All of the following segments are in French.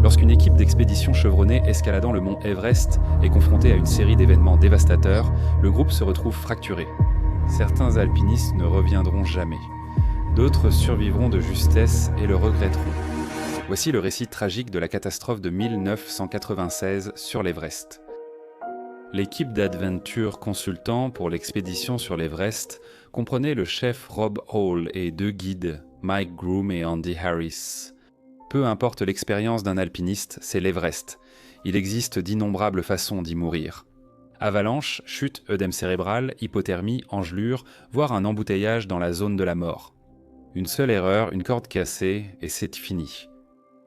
Lorsqu'une équipe d'expédition chevronnée escaladant le mont Everest est confrontée à une série d'événements dévastateurs, le groupe se retrouve fracturé. Certains alpinistes ne reviendront jamais. D'autres survivront de justesse et le regretteront. Voici le récit tragique de la catastrophe de 1996 sur l'Everest. L'équipe d'Adventure Consultants pour l'expédition sur l'Everest comprenait le chef Rob Hall et 2 guides, Mike Groom et Andy Harris. Peu importe l'expérience d'un alpiniste, c'est l'Everest. Il existe d'innombrables façons d'y mourir. Avalanche, chute, œdème cérébral, hypothermie, engelure, voire un embouteillage dans la zone de la mort. Une seule erreur, une corde cassée, et c'est fini.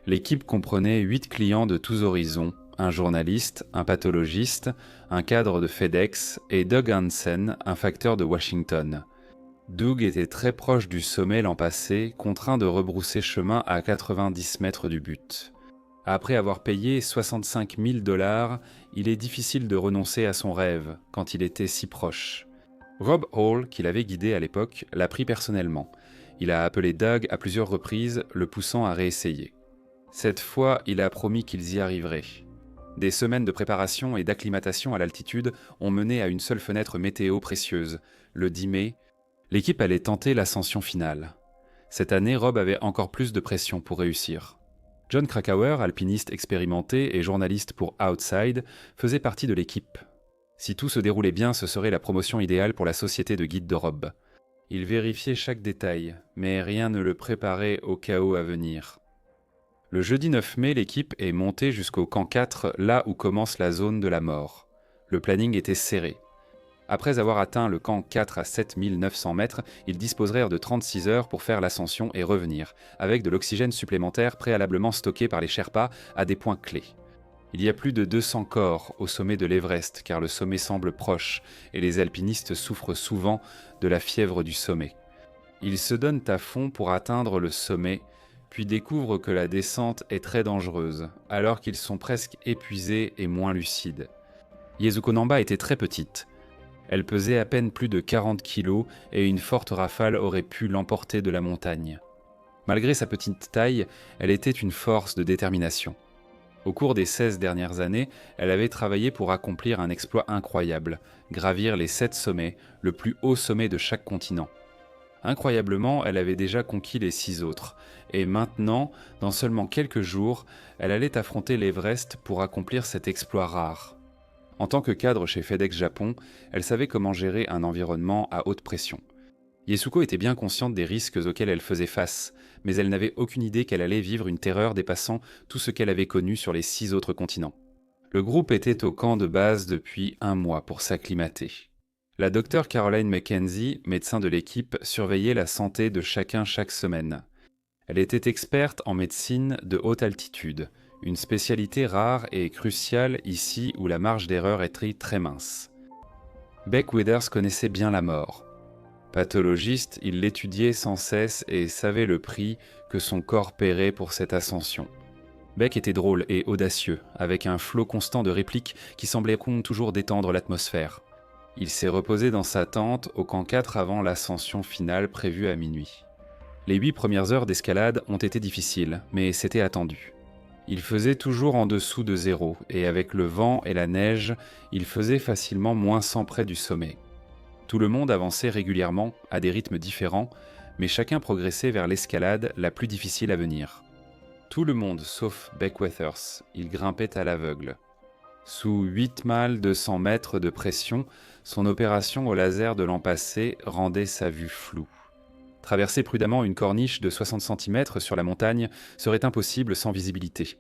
L'équipe comprenait 8 clients de tous horizons, un journaliste, un pathologiste, un cadre de FedEx et Doug Hansen, un facteur de Washington. Doug était très proche du sommet l'an passé, contraint de rebrousser chemin à 90 mètres du but. Après avoir payé 65 000 $, il est difficile de renoncer à son rêve quand il était si proche. Rob Hall, qui l'avait guidé à l'époque, l'a pris personnellement. Il a appelé Doug à plusieurs reprises, le poussant à réessayer. Cette fois, il a promis qu'ils y arriveraient. Des semaines de préparation et d'acclimatation à l'altitude ont mené à une seule fenêtre météo précieuse. Le 10 mai, l'équipe allait tenter l'ascension finale. Cette année, Rob avait encore plus de pression pour réussir. John Krakauer, alpiniste expérimenté et journaliste pour Outside, faisait partie de l'équipe. Si tout se déroulait bien, ce serait la promotion idéale pour la société de guide de Rob. Il vérifiait chaque détail, mais rien ne le préparait au chaos à venir. Le jeudi 9 mai, l'équipe est montée jusqu'au camp 4, là où commence la zone de la mort. Le planning était serré. Après avoir atteint le camp 4 à 7900 mètres, ils disposèrent de 36 heures pour faire l'ascension et revenir, avec de l'oxygène supplémentaire préalablement stocké par les Sherpas à des points clés. Il y a plus de 200 corps au sommet de l'Everest, car le sommet semble proche, et les alpinistes souffrent souvent de la fièvre du sommet. Ils se donnent à fond pour atteindre le sommet, puis découvrent que la descente est très dangereuse, alors qu'ils sont presque épuisés et moins lucides. Yasuko Namba était très petite. Elle pesait à peine plus de 40 kilos et une forte rafale aurait pu l'emporter de la montagne. Malgré sa petite taille, elle était une force de détermination. Au cours des 16 dernières années, elle avait travaillé pour accomplir un exploit incroyable, gravir les 7 sommets, le plus haut sommet de chaque continent. Incroyablement, elle avait déjà conquis les 6 autres, et maintenant, dans seulement quelques jours, elle allait affronter l'Everest pour accomplir cet exploit rare. En tant que cadre chez FedEx Japon, elle savait comment gérer un environnement à haute pression. Yasuko était bien consciente des risques auxquels elle faisait face, mais elle n'avait aucune idée qu'elle allait vivre une terreur dépassant tout ce qu'elle avait connu sur les 6 autres continents. Le groupe était au camp de base depuis 1 mois pour s'acclimater. La docteure Caroline McKenzie, médecin de l'équipe, surveillait la santé de chacun chaque semaine. Elle était experte en médecine de haute altitude, une spécialité rare et cruciale ici où la marge d'erreur est très mince. Beck Withers connaissait bien la mort. Pathologiste, il l'étudiait sans cesse et savait le prix que son corps paierait pour cette ascension. Beck était drôle et audacieux, avec un flot constant de répliques qui semblait toujours détendre l'atmosphère. Il s'est reposé dans sa tente au camp 4 avant l'ascension finale prévue à minuit. Les 8 premières heures d'escalade ont été difficiles, mais c'était attendu. Il faisait toujours en dessous de 0, et avec le vent et la neige, il faisait facilement -100 près du sommet. Tout le monde avançait régulièrement, à des rythmes différents, mais chacun progressait vers l'escalade la plus difficile à venir. Tout le monde, sauf Beck Withers, il grimpait à l'aveugle. Sous 8 mal 200 mètres de pression, son opération au laser de l'an passé rendait sa vue floue. Traverser prudemment une corniche de 60 cm sur la montagne serait impossible sans visibilité.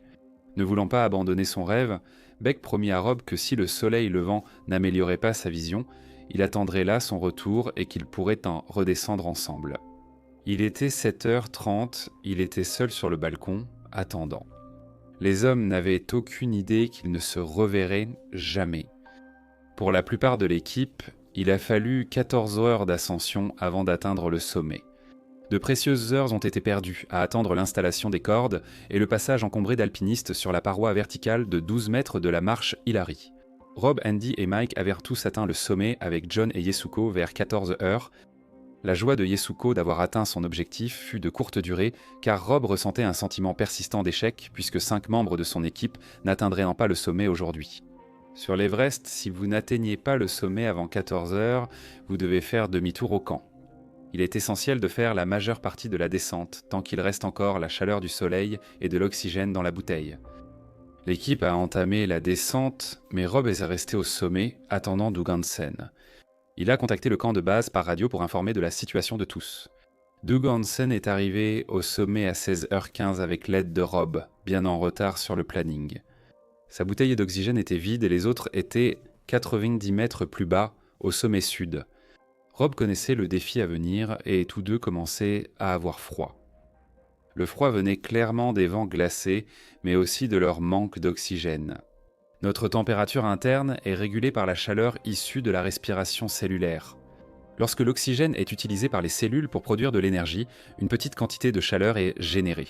Ne voulant pas abandonner son rêve, Beck promit à Rob que si le soleil levant n'améliorait pas sa vision, il attendrait là son retour et qu'ils pourraient en redescendre ensemble. Il était 7h30, il était seul sur le balcon, attendant. Les hommes n'avaient aucune idée qu'ils ne se reverraient jamais. Pour la plupart de l'équipe, il a fallu 14 heures d'ascension avant d'atteindre le sommet. De précieuses heures ont été perdues à attendre l'installation des cordes et le passage encombré d'alpinistes sur la paroi verticale de 12 mètres de la marche Hillary. Rob, Andy et Mike avaient tous atteint le sommet avec John et Yasuko vers 14 heures, La joie de Yasuko d'avoir atteint son objectif fut de courte durée, car Rob ressentait un sentiment persistant d'échec puisque 5 membres de son équipe n'atteindraient pas le sommet aujourd'hui. Sur l'Everest, si vous n'atteignez pas le sommet avant 14 heures, vous devez faire demi-tour au camp. Il est essentiel de faire la majeure partie de la descente, tant qu'il reste encore la chaleur du soleil et de l'oxygène dans la bouteille. L'équipe a entamé la descente, mais Rob est resté au sommet, attendant Doug Hansen. Il a contacté le camp de base par radio pour informer de la situation de tous. Doug Hansen est arrivé au sommet à 16h15 avec l'aide de Rob, bien en retard sur le planning. Sa bouteille d'oxygène était vide et les autres étaient 90 mètres plus bas, au sommet sud. Rob connaissait le défi à venir et tous deux commençaient à avoir froid. Le froid venait clairement des vents glacés, mais aussi de leur manque d'oxygène. Notre température interne est régulée par la chaleur issue de la respiration cellulaire. Lorsque l'oxygène est utilisé par les cellules pour produire de l'énergie, une petite quantité de chaleur est générée.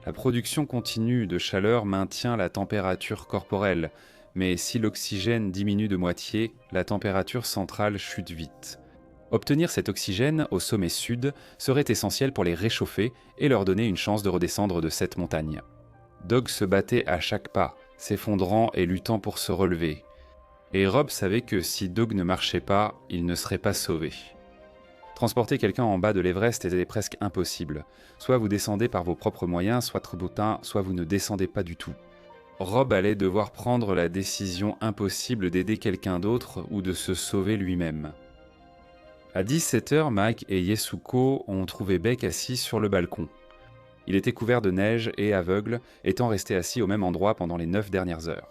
La production continue de chaleur maintient la température corporelle, mais si l'oxygène diminue de moitié, la température centrale chute vite. Obtenir cet oxygène au sommet sud serait essentiel pour les réchauffer et leur donner une chance de redescendre de cette montagne. Doug se battait à chaque pas, s'effondrant et luttant pour se relever. Et Rob savait que si Doug ne marchait pas, il ne serait pas sauvé. Transporter quelqu'un en bas de l'Everest était presque impossible. Soit vous descendez par vos propres moyens, soit vous ne descendez pas du tout. Rob allait devoir prendre la décision impossible d'aider quelqu'un d'autre ou de se sauver lui-même. À 17h, Mike et Yasuko ont trouvé Beck assis sur le balcon. Il était couvert de neige et aveugle, étant resté assis au même endroit pendant les 9 dernières heures.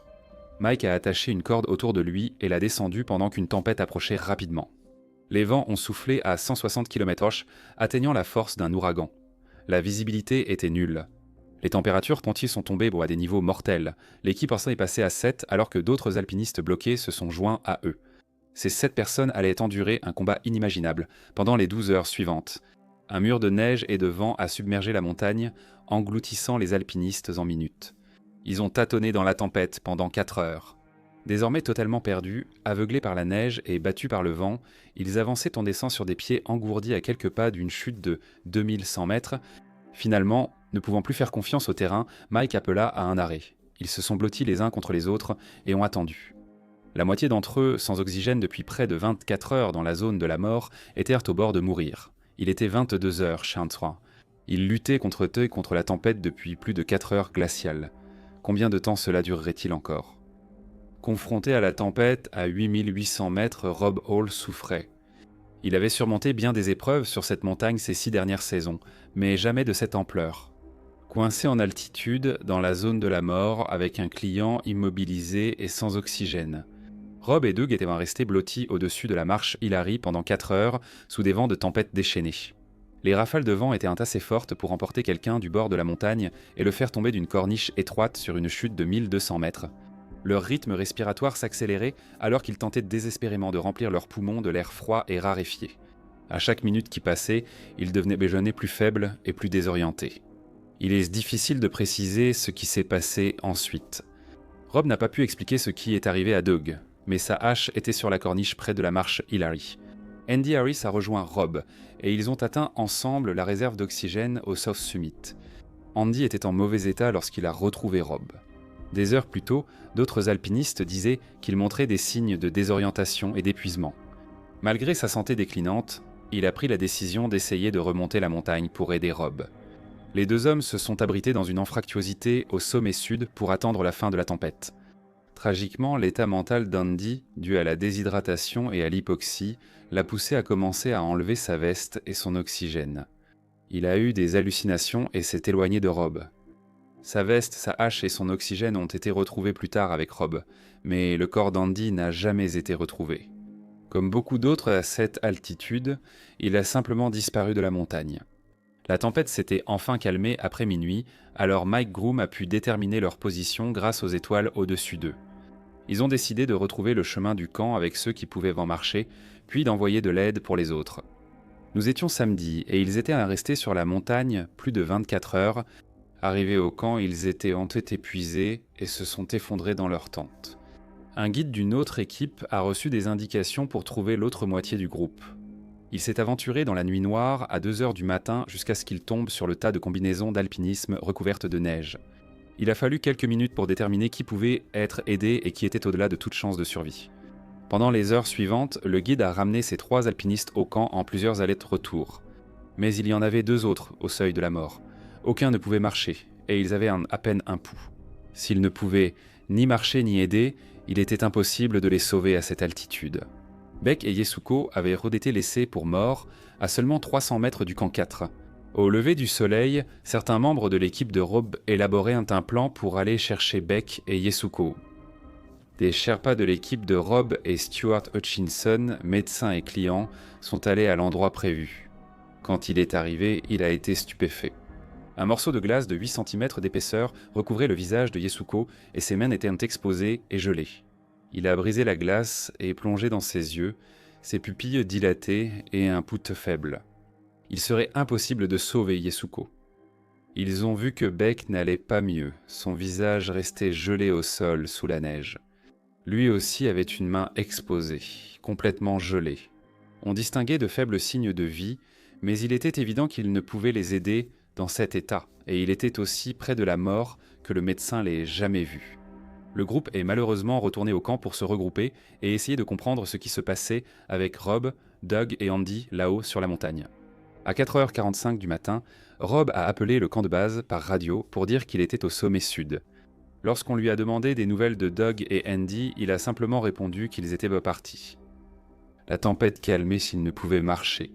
Mike a attaché une corde autour de lui et l'a descendu pendant qu'une tempête approchait rapidement. Les vents ont soufflé à 160 km/h, atteignant la force d'un ouragan. La visibilité était nulle. Les températures pointillées sont tombées à des niveaux mortels. L'équipe est passée à 7 alors que d'autres alpinistes bloqués se sont joints à eux. Ces 7 personnes allaient endurer un combat inimaginable pendant les 12 heures suivantes. Un mur de neige et de vent a submergé la montagne, engloutissant les alpinistes en minutes. Ils ont tâtonné dans la tempête pendant 4 heures. Désormais totalement perdus, aveuglés par la neige et battus par le vent, ils avançaient en descendant sur des pieds engourdis à quelques pas d'une chute de 2100 mètres. Finalement, ne pouvant plus faire confiance au terrain, Mike appela à un arrêt. Ils se sont blottis les uns contre les autres et ont attendu. La moitié d'entre eux, sans oxygène depuis près de 24 heures dans la zone de la mort, étaient au bord de mourir. Il était 22 heures chez Hantra. Ils luttaient contre eux et contre la tempête depuis plus de 4 heures glaciales. Combien de temps cela durerait-il encore ? Confronté à la tempête à 8800 mètres, Rob Hall souffrait. Il avait surmonté bien des épreuves sur cette montagne ces 6 dernières saisons, mais jamais de cette ampleur. Coincé en altitude, dans la zone de la mort, avec un client immobilisé et sans oxygène. Rob et Doug étaient restés blottis au-dessus de la marche Hillary pendant 4 heures, sous des vents de tempête déchaînés. Les rafales de vent étaient assez fortes pour emporter quelqu'un du bord de la montagne et le faire tomber d'une corniche étroite sur une chute de 1200 mètres. Leur rythme respiratoire s'accélérait alors qu'ils tentaient désespérément de remplir leurs poumons de l'air froid et raréfié. À chaque minute qui passait, ils devenaient plus faibles et plus désorientés. Il est difficile de préciser ce qui s'est passé ensuite. Rob n'a pas pu expliquer ce qui est arrivé à Doug, mais sa hache était sur la corniche près de la marche Hillary. Andy Harris a rejoint Rob, et ils ont atteint ensemble la réserve d'oxygène au South Summit. Andy était en mauvais état lorsqu'il a retrouvé Rob. Des heures plus tôt, d'autres alpinistes disaient qu'il montrait des signes de désorientation et d'épuisement. Malgré sa santé déclinante, il a pris la décision d'essayer de remonter la montagne pour aider Rob. Les 2 hommes se sont abrités dans une anfractuosité au sommet sud pour attendre la fin de la tempête. Tragiquement, l'état mental d'Andy, dû à la déshydratation et à l'hypoxie, l'a poussé à commencer à enlever sa veste et son oxygène. Il a eu des hallucinations et s'est éloigné de Rob. Sa veste, sa hache et son oxygène ont été retrouvés plus tard avec Rob, mais le corps d'Andy n'a jamais été retrouvé. Comme beaucoup d'autres à cette altitude, il a simplement disparu de la montagne. La tempête s'était enfin calmée après minuit, alors Mike Groom a pu déterminer leur position grâce aux étoiles au-dessus d'eux. Ils ont décidé de retrouver le chemin du camp avec ceux qui pouvaient en marcher, puis d'envoyer de l'aide pour les autres. Nous étions samedi et ils étaient restés sur la montagne plus de 24 heures. Arrivés au camp, ils étaient épuisés et se sont effondrés dans leur tente. Un guide d'une autre équipe a reçu des indications pour trouver l'autre moitié du groupe. Il s'est aventuré dans la nuit noire à 2 heures du matin jusqu'à ce qu'il tombe sur le tas de combinaisons d'alpinisme recouvertes de neige. Il a fallu quelques minutes pour déterminer qui pouvait être aidé et qui était au-delà de toute chance de survie. Pendant les heures suivantes, le guide a ramené ses 3 alpinistes au camp en plusieurs allers-retours. Mais il y en avait 2 autres au seuil de la mort. Aucun ne pouvait marcher, et ils avaient à peine un pouls. S'ils ne pouvaient ni marcher ni aider, il était impossible de les sauver à cette altitude. Beck et Yasuko avaient été laissés pour morts à seulement 300 mètres du camp 4. Au lever du soleil, certains membres de l'équipe de Rob élaboraient un plan pour aller chercher Beck et Yasuko. Des Sherpas de l'équipe de Rob et Stuart Hutchinson, médecins et clients, sont allés à l'endroit prévu. Quand il est arrivé, il a été stupéfait. Un morceau de glace de 8 cm d'épaisseur recouvrait le visage de Yasuko et ses mains étaient exposées et gelées. Il a brisé la glace et plongé dans ses yeux, ses pupilles dilatées et un pouls faible. Il serait impossible de sauver Yasuko. Ils ont vu que Beck n'allait pas mieux, son visage restait gelé au sol sous la neige. Lui aussi avait une main exposée, complètement gelée. On distinguait de faibles signes de vie, mais il était évident qu'il ne pouvait les aider dans cet état, et il était aussi près de la mort que le médecin l'ait jamais vu. Le groupe est malheureusement retourné au camp pour se regrouper et essayer de comprendre ce qui se passait avec Rob, Doug et Andy là-haut sur la montagne. À 4h45 du matin, Rob a appelé le camp de base par radio pour dire qu'il était au sommet sud. Lorsqu'on lui a demandé des nouvelles de Doug et Andy, il a simplement répondu qu'ils étaient partis. La tempête calmait s'il ne pouvait marcher.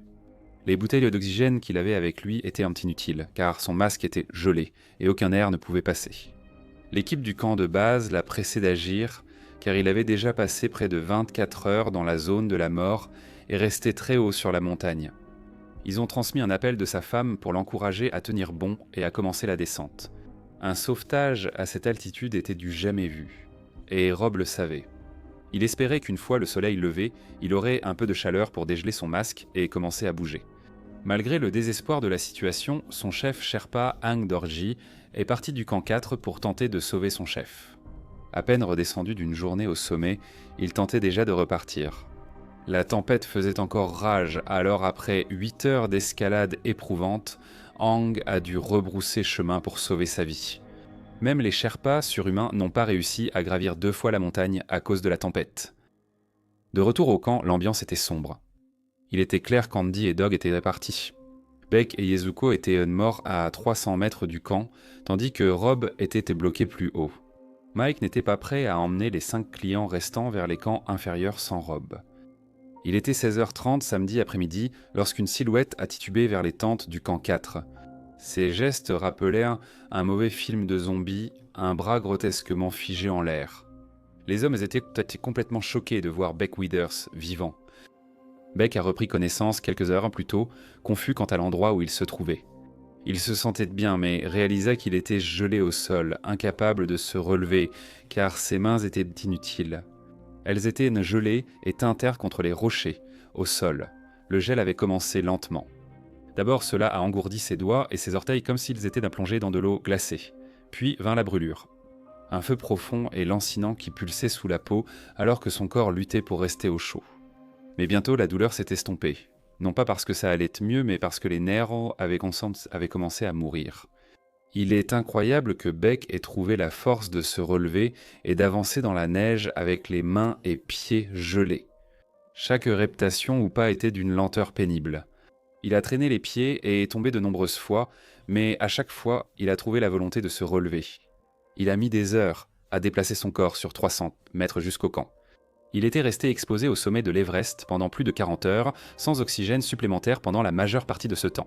Les bouteilles d'oxygène qu'il avait avec lui étaient inutiles, car son masque était gelé et aucun air ne pouvait passer. L'équipe du camp de base l'a pressé d'agir, car il avait déjà passé près de 24 heures dans la zone de la mort et resté très haut sur la montagne. Ils ont transmis un appel de sa femme pour l'encourager à tenir bon et à commencer la descente. Un sauvetage à cette altitude était du jamais vu, et Rob le savait. Il espérait qu'une fois le soleil levé, il aurait un peu de chaleur pour dégeler son masque et commencer à bouger. Malgré le désespoir de la situation, son chef Sherpa Hang Dorji est parti du camp 4 pour tenter de sauver son chef. À peine redescendu d'une journée au sommet, il tentait déjà de repartir. La tempête faisait encore rage, alors après 8 heures d'escalade éprouvante, Hang a dû rebrousser chemin pour sauver sa vie. Même les Sherpas surhumains n'ont pas réussi à gravir 2 fois la montagne à cause de la tempête. De retour au camp, l'ambiance était sombre. Il était clair qu'Andy et Doug étaient répartis. Beck et Yasuko étaient morts à 300 mètres du camp, tandis que Rob était bloqué plus haut. Mike n'était pas prêt à emmener les 5 clients restants vers les camps inférieurs sans Rob. Il était 16h30 samedi après-midi lorsqu'une silhouette a titubé vers les tentes du camp 4. Ses gestes rappelèrent un mauvais film de zombies, un bras grotesquement figé en l'air. Les hommes étaient complètement choqués de voir Beck Withers vivant. Beck a repris connaissance quelques heures plus tôt, confus quant à l'endroit où il se trouvait. Il se sentait bien, mais réalisa qu'il était gelé au sol, incapable de se relever, car ses mains étaient inutiles. Elles étaient gelées et tintèrent contre les rochers, au sol. Le gel avait commencé lentement. D'abord, cela a engourdi ses doigts et ses orteils comme s'ils étaient plongés dans de l'eau glacée. Puis vint la brûlure. Un feu profond et lancinant qui pulsait sous la peau alors que son corps luttait pour rester au chaud. Mais bientôt, la douleur s'est estompée. Non pas parce que ça allait mieux, mais parce que les nerfs avaient commencé à mourir. Il est incroyable que Beck ait trouvé la force de se relever et d'avancer dans la neige avec les mains et pieds gelés. Chaque reptation ou pas était d'une lenteur pénible. Il a traîné les pieds et est tombé de nombreuses fois, mais à chaque fois, il a trouvé la volonté de se relever. Il a mis des heures à déplacer son corps sur 300 mètres jusqu'au camp. Il était resté exposé au sommet de l'Everest pendant plus de 40 heures, sans oxygène supplémentaire pendant la majeure partie de ce temps.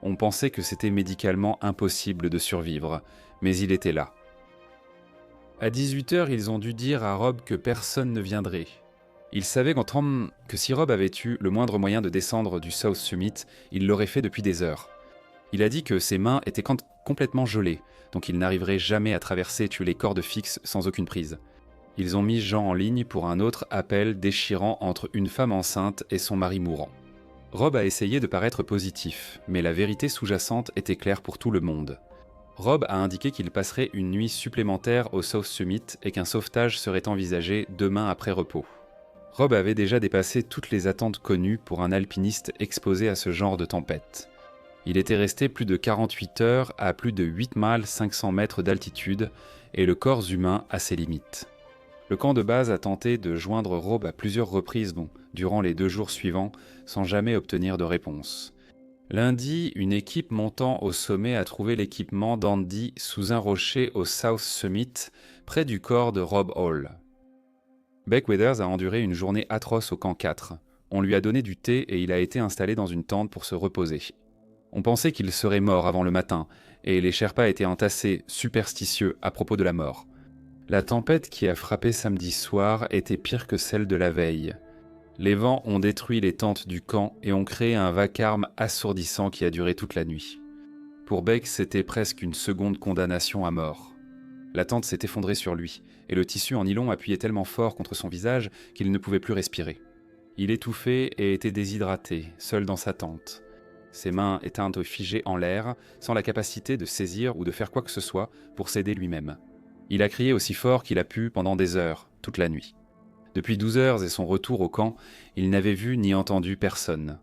On pensait que c'était médicalement impossible de survivre, mais il était là. À 18h, ils ont dû dire à Rob que personne ne viendrait. Ils savaient que si Rob avait eu le moindre moyen de descendre du South Summit, il l'aurait fait depuis des heures. Il a dit que ses mains étaient complètement gelées, donc il n'arriverait jamais à traverser les cordes fixes sans aucune prise. Ils ont mis Jean en ligne pour un autre appel déchirant entre une femme enceinte et son mari mourant. Rob a essayé de paraître positif, mais la vérité sous-jacente était claire pour tout le monde. Rob a indiqué qu'il passerait une nuit supplémentaire au South Summit et qu'un sauvetage serait envisagé demain après repos. Rob avait déjà dépassé toutes les attentes connues pour un alpiniste exposé à ce genre de tempête. Il était resté plus de 48 heures à plus de 8 miles 500 mètres d'altitude et le corps humain à ses limites. Le camp de base a tenté de joindre Rob à plusieurs reprises durant les 2 jours suivants sans jamais obtenir de réponse. Lundi, une équipe montant au sommet a trouvé l'équipement d'Andy sous un rocher au South Summit, près du corps de Rob Hall. Beck Weathers a enduré une journée atroce au camp 4. On lui a donné du thé et il a été installé dans une tente pour se reposer. On pensait qu'il serait mort avant le matin, et les Sherpas étaient entassés, superstitieux, à propos de la mort. La tempête qui a frappé samedi soir était pire que celle de la veille. Les vents ont détruit les tentes du camp et ont créé un vacarme assourdissant qui a duré toute la nuit. Pour Beck, c'était presque une seconde condamnation à mort. La tente s'est effondrée sur lui, et le tissu en nylon appuyait tellement fort contre son visage qu'il ne pouvait plus respirer. Il étouffait et était déshydraté, seul dans sa tente. Ses mains éteintes figées en l'air, sans la capacité de saisir ou de faire quoi que ce soit pour s'aider lui-même. Il a crié aussi fort qu'il a pu pendant des heures, toute la nuit. Depuis 12 heures et son retour au camp, il n'avait vu ni entendu personne.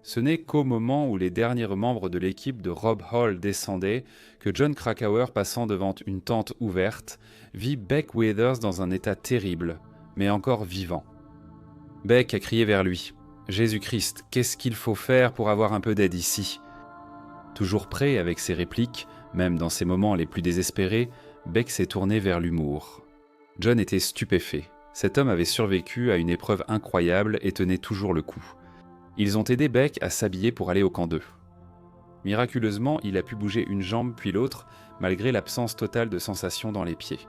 Ce n'est qu'au moment où les derniers membres de l'équipe de Rob Hall descendaient que John Krakauer, passant devant une tente ouverte, vit Beck Weathers dans un état terrible, mais encore vivant. Beck a crié vers lui. « Jésus-Christ, qu'est-ce qu'il faut faire pour avoir un peu d'aide ici ?» Toujours prêt avec ses répliques, même dans ses moments les plus désespérés, Beck s'est tourné vers l'humour. John était stupéfait. Cet homme avait survécu à une épreuve incroyable et tenait toujours le coup. Ils ont aidé Beck à s'habiller pour aller au camp 2. Miraculeusement, il a pu bouger une jambe puis l'autre, malgré l'absence totale de sensation dans les pieds.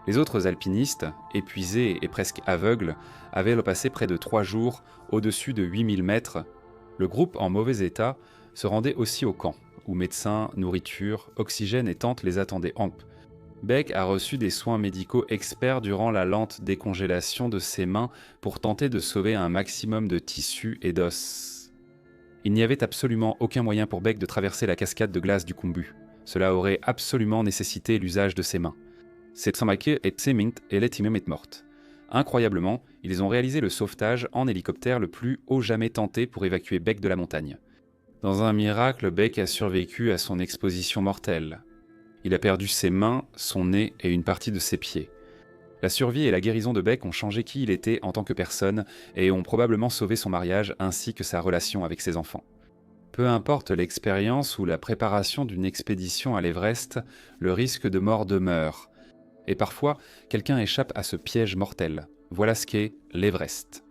Les autres alpinistes, épuisés et presque aveugles, avaient passé près de 3 jours au-dessus de 8000 mètres. Le groupe en mauvais état se rendait aussi au camp, où médecins, nourriture, oxygène et tentes les attendaient amples. Beck a reçu des soins médicaux experts durant la lente décongélation de ses mains pour tenter de sauver un maximum de tissus et d'os. Il n'y avait absolument aucun moyen pour Beck de traverser la cascade de glace du Khumbu. Cela aurait absolument nécessité l'usage de ses mains. C'est Tsamake et Tsemint et Letimem est morte. Incroyablement, ils ont réalisé le sauvetage en hélicoptère le plus haut jamais tenté pour évacuer Beck de la montagne. Dans un miracle, Beck a survécu à son exposition mortelle. Il a perdu ses mains, son nez et une partie de ses pieds. La survie et la guérison de Beck ont changé qui il était en tant que personne et ont probablement sauvé son mariage ainsi que sa relation avec ses enfants. Peu importe l'expérience ou la préparation d'une expédition à l'Everest, le risque de mort demeure. Et parfois, quelqu'un échappe à ce piège mortel. Voilà ce qu'est l'Everest.